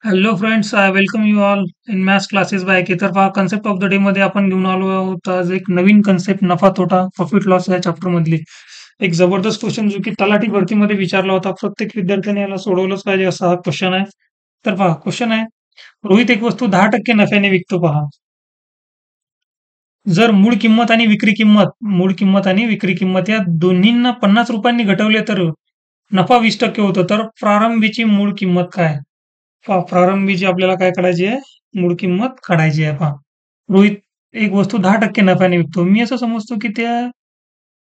Hello friends, I welcome you all in maths classes bye तर पहा concept of the day मध्ये आपण घेऊन आलो आहोत आज एक नवीन कन्सेप्ट नफा तोटा प्रॉफिट लॉस या चॅप्टर मधली एक जबरदस्त क्वेश्चन जो की तलाठी भरतीमध्ये विचारला होता. प्रत्येक विद्यार्थ्याने याला सोडवलंच पाहिजे असा हा क्वेश्चन आहे. तर पहा क्वेश्चन आहे, रोहित एक वस्तू 10% नफ्याने विकतो. पहा, जर मूळ किंमत आणि विक्री किंमत या दोन्हींना 50 रुपयांनी घटवले तर नफा 20% होतो. तर प्रारंभीची मूळ किंमत काय? पहा, प्रारंभीची आपल्याला काय काढायची आहे? मूळ किंमत काढायची आहे. पहा, रोहित एक वस्तू 10% नफ्याने विकतो. मी असं समजतो की त्या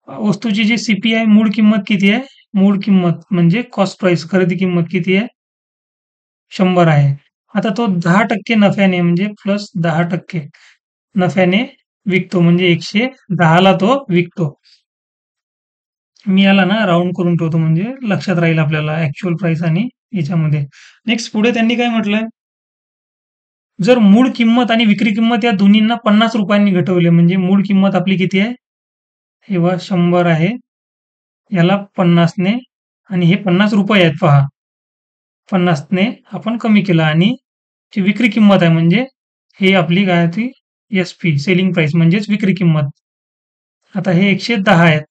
वस्तूची जी सीपी आहे, मूळ किंमत किती आहे? मूळ किंमत म्हणजे कॉस्ट प्राइस, खरेदी किंमत किती आहे? 100 आहे. आता तो 10% नफ्याने म्हणजे प्लस 10% नफ्याने विकतो म्हणजे 110 ला तो विकतो. मी याला ना राउंड करून ठेवतो म्हणजे लक्षात राहील आपल्याला ऍक्च्युअल प्राइस आणि याच्यामध्ये. नेक्स्ट पुढे त्यांनी काय म्हटलंय? जर मूळ किंमत आणि विक्री किंमत या दोन्हींना 50 रुपयांनी घटवले म्हणजे मूळ किंमत आपली किती आहे? हे बघा 100 आहे. याला 50 ने आणि हे 50 रुपये आहेत पहा. 50 ने आपण कमी केलं आणि जी विक्री किंमत आहे म्हणजे हे आपली काय ती एस-पी सेलिंग प्राइस म्हणजेच विक्री किंमत. आता हे 110 आहेत.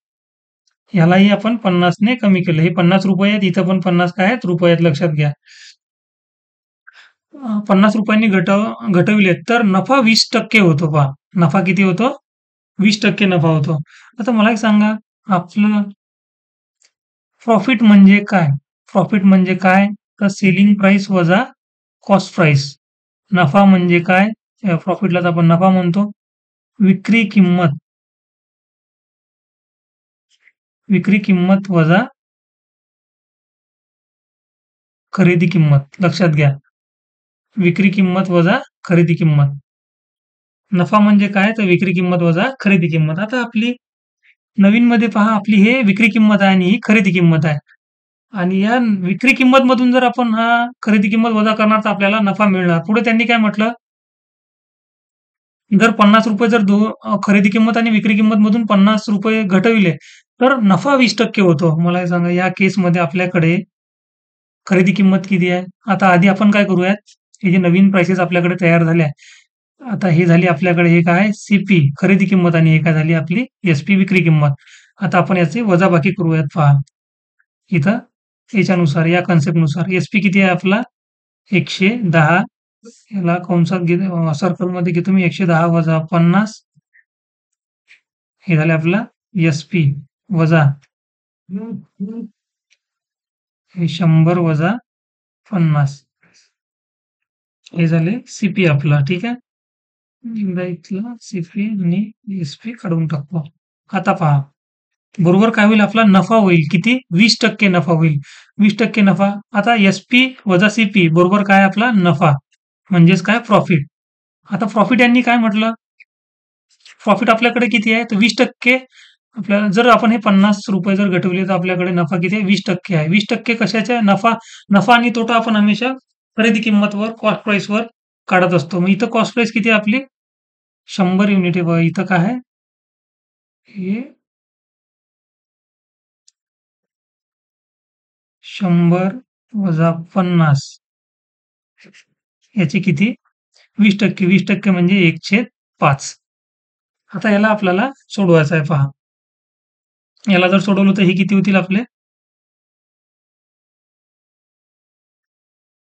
ह्यालाही आपण 50 ने कमी केलं. हे 50 रुपये आहेत. इथं पण 50 काय आहेत? रुपये आहेत. लक्षात घ्या. 50 रुपयांनी घटविले तर नफा 20% होतो पहा. नफा किती होतो? 20% नफा होतो. आता मला एक सांगा, आपलं प्रॉफिट म्हणजे काय? प्रॉफिट म्हणजे काय? तर सेलिंग प्राइस वजा कॉस्ट प्राइस. नफा म्हणजे काय? प्रॉफिटलाच आपण नफा म्हणतो. विक्री किंमत विक्री किंमत वजा खरेदी किंमत. लक्षात घ्या. विक्री किंमत वजा खरेदी किंमत. नफा म्हणजे काय? तर विक्री किंमत वजा खरेदी किंमत. आता आपली नवीनमध्ये पहा, आपली हे विक्री किंमत आहे आणि ही खरेदी किंमत आहे. आणि या विक्री किंमत मधून जर आपण हा खरेदी किंमत वजा करणार तर आपल्याला नफा मिळणार. पुढे त्यांनी काय म्हटलं? जर 50 रुपये जर खरेदी किंमत आणि विक्री किंमत मधून 50 रुपये घटविले तर नफा 20% होतो. मला हे सांगा, या केसमध्ये आपल्याकडे खरेदी किंमत किती आहे? आता आधी आपण काय करूयात, हे जे नवीन प्राइसेस आपल्याकडे तयार झाल्या. आता हे झाली आपल्याकडे हे काय सीपी खरेदी किंमत आणि हे काय झाली आपली एसपी विक्री किंमत. आता आपण याचे वजाबाकी करूयात. पहा, इथं याच्यानुसार या कन्सेप्टनुसार एसपी किती आहे आपला? 110. याला कंसात सर्कलमध्ये घेतो मी. 110 वजा 50 हे झाले आपला एसपी वजा हे 100 वजा 50 हे झाले सीपी आपला. ठीक आहे. एकदा इथला सीपी आणि एसपी काढून टाकतो. आता पहा, बरोबर काय होईल? आपला नफा होईल किती? 20% नफा होईल. 20% नफा. आता एसपी वजा सीपी बरोबर काय? आपला नफा म्हणजेच काय? प्रॉफिट. आता प्रॉफिट यांनी काय म्हटलं? प्रॉफिट आपल्याकडे किती आहे? तर 20%. आपल्याला जर आपण हे 50 रुपये जर घटवले तर आपल्याकडे नफा किती आहे? 20% आहे. 20% कशाचा आहे? नफा. नफा आणि तोटा आपण हमेशा खरेदी किंमतवर, कॉस्ट प्राइसवर काढत असतो. मग इथं कॉस्ट प्राइस किती आहे आपली? 100 युनिट आहे बघा. इथं काय आहे? हे 100 वजा 50 याचे किती? 20%. 20% म्हणजे 1/5. आता याला आपल्याला सोडवायचं आहे. पहा, याला जर सोडवलं तर हे किती होतील आपले?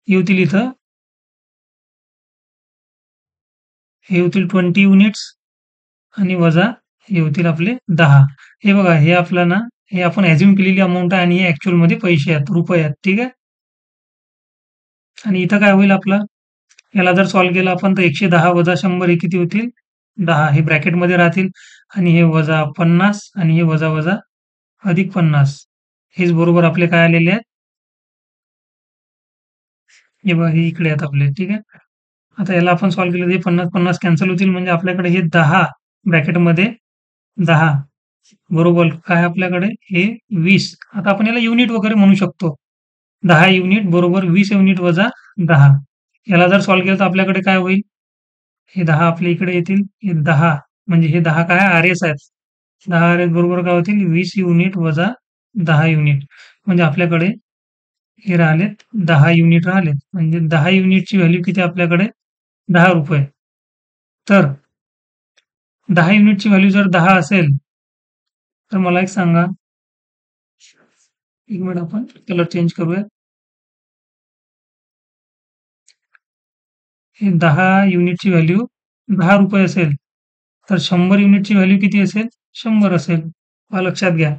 हे होतील इथं, हे होतील 20 युनिट्स आणि वजा हे होतील आपले 10. हे बघा, हे आपलं ना, हे आपण ॲझ्युम केलेली अमाउंट आहे आणि हे ॲक्चुअलमध्ये पैसे आहेत, रुपये आहेत. ठीक आहे. आणि इथं काय होईल आपलं? याला जर सॉल्व्ह केलं आपण तर 110 वजा 100 हे किती होतील? 10. हे ब्रॅकेटमध्ये राहतील आणि हे वजा 50 आणि हे वजा वजा अधिक 50. हेच बरोबर आपले काय आलेले आहेत? हे बघा, हे इकडे आहेत आपले. ठीक आहे. आता याला आपण सॉल्व्ह केलं तर हे 50-50 कॅन्सल होतील म्हणजे आपल्याकडे हे 10 ब्रॅकेटमध्ये 10 बरोबर काय आपल्याकडे हे 20. आता आपण याला युनिट वगैरे म्हणू शकतो. 10 युनिट बरोबर 20 युनिट वजा 10. याला जर सॉल्व्ह केलं तर आपल्याकडे काय होईल? हे 10 आपल्या इकडे येतील. हे 10 म्हणजे हे 10 काय आर-एस आहेत. 10 आर-एस बरोबर काय होतील? 20 युनिट वजा 10 युनिट म्हणजे आपल्याकडे हे राहिलेत 10 युनिट राहिलेत. म्हणजे 10 युनिटची व्हॅल्यू किती आपल्याकडे? ₹10. तर 10 युनिटची व्हॅल्यू जर 10 असेल, तर मला एक सांगा, एक मिनिट आपण कलर चेंज करूया. हे 10 युनिटची व्हॅल्यू ₹10 असेल, तर 100 युनिटची व्हॅल्यू किती असेल? 100 असेल. लक्षात घ्या.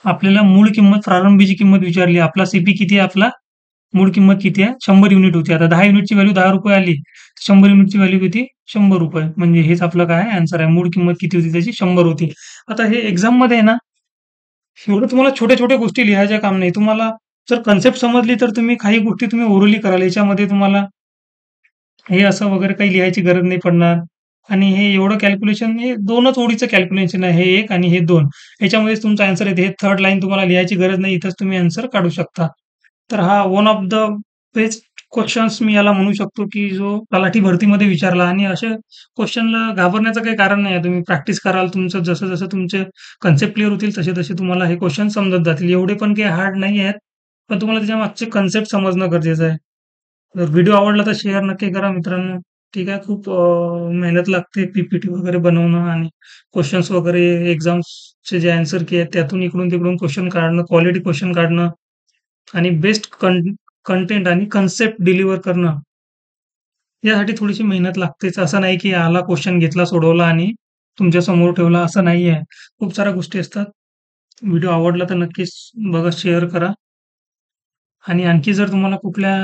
आपल्याला मूळ किंमत, प्रारंभीची किंमत विचारली. आपला सीपी किती आहे आपला? मूळ किंमत किती आहे? 100 युनिट होती. आता 10 युनिटची व्हॅल्यू ₹10 आली. 100 युनिटची व्हॅल्यू किती? ₹100. म्हणजे हेच आपलं काय आहे? आन्सर आहे. मूळ किंमत किती होती त्याची? 100 होती. आता हे एक्झाममध्ये आहे ना, एवढं तुम्हाला छोट्या-छोट्या गोष्टी लिहायच्या काम नाही. तुम्हाला जर कन्सेप्ट समजली, तर तुम्ही काही गोष्टी तुम्ही ओरली कराल. याच्यामध्ये तुम्हाला हे असं वगैरे काही लिहायची गरज नाही पडणार. आणि हे एवढं कॅल्क्युलेशन, हे 2च ओळीचं कॅल्क्युलेशन आहे. हे 1 आणि हे 2. याच्यामध्येच तुमचा आन्सर येते. हे थर्ड लाईन तुम्हाला लिहायची गरज नाही. इथंच तुम्ही आन्सर काढू शकता. तर हा one of the best questions मी याला म्हणू शकतो, की जो तलाठी भरतीमध्ये विचारला. आणि अशा क्वेशनला घाबरण्याचं काही कारण नाही आहे. तुम्ही प्रॅक्टिस कराल, तुमचं जसं-जसं तुमचे कन्सेप्ट क्लिअर होतील, तसे-तसे तुम्हाला हे क्वेशन समजत जातील. एवढे पण काही हार्ड नाही आहेत. पण तुम्हाला त्याच्या मागचे कन्सेप्ट समजणं गरजेचं आहे. जर व्हिडिओ आवडला तर शेअर नक्की करा मित्रांनो. ठीक आहे. खूप मेहनत लागते पी-पी-टी वगैरे बनवणं आणि क्वेशन्स वगैरे एक्झाम्सचे जे ॲन्सर की आहेत त्यातून इकडून-तिकडून क्वेशन काढणं, क्वालिटी क्वेशन काढणं आणि बेस्ट कंटेंट आणि कन्सेप्ट डिलिव्हर करणं, यासाठी थोडीशी मेहनत लागतेच. असं नाही की आला क्वेशन घेतला, सोडवला आणि तुमच्या समोर ठेवला, असं नाहीये. खूप साऱ्या गोष्टी असतात. व्हिडिओ आवडला तर नक्कीच बघा, शेअर करा. आणि आणखी जर तुम्हाला कुठल्या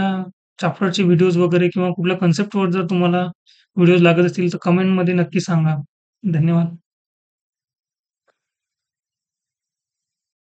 चॅप्टरचे व्हिडिओज वगैरे किंवा कुठल्या कन्सेप्टवर जर तुम्हाला व्हिडिओज लागत असतील, तर कमेंटमध्ये नक्की सांगा. धन्यवाद.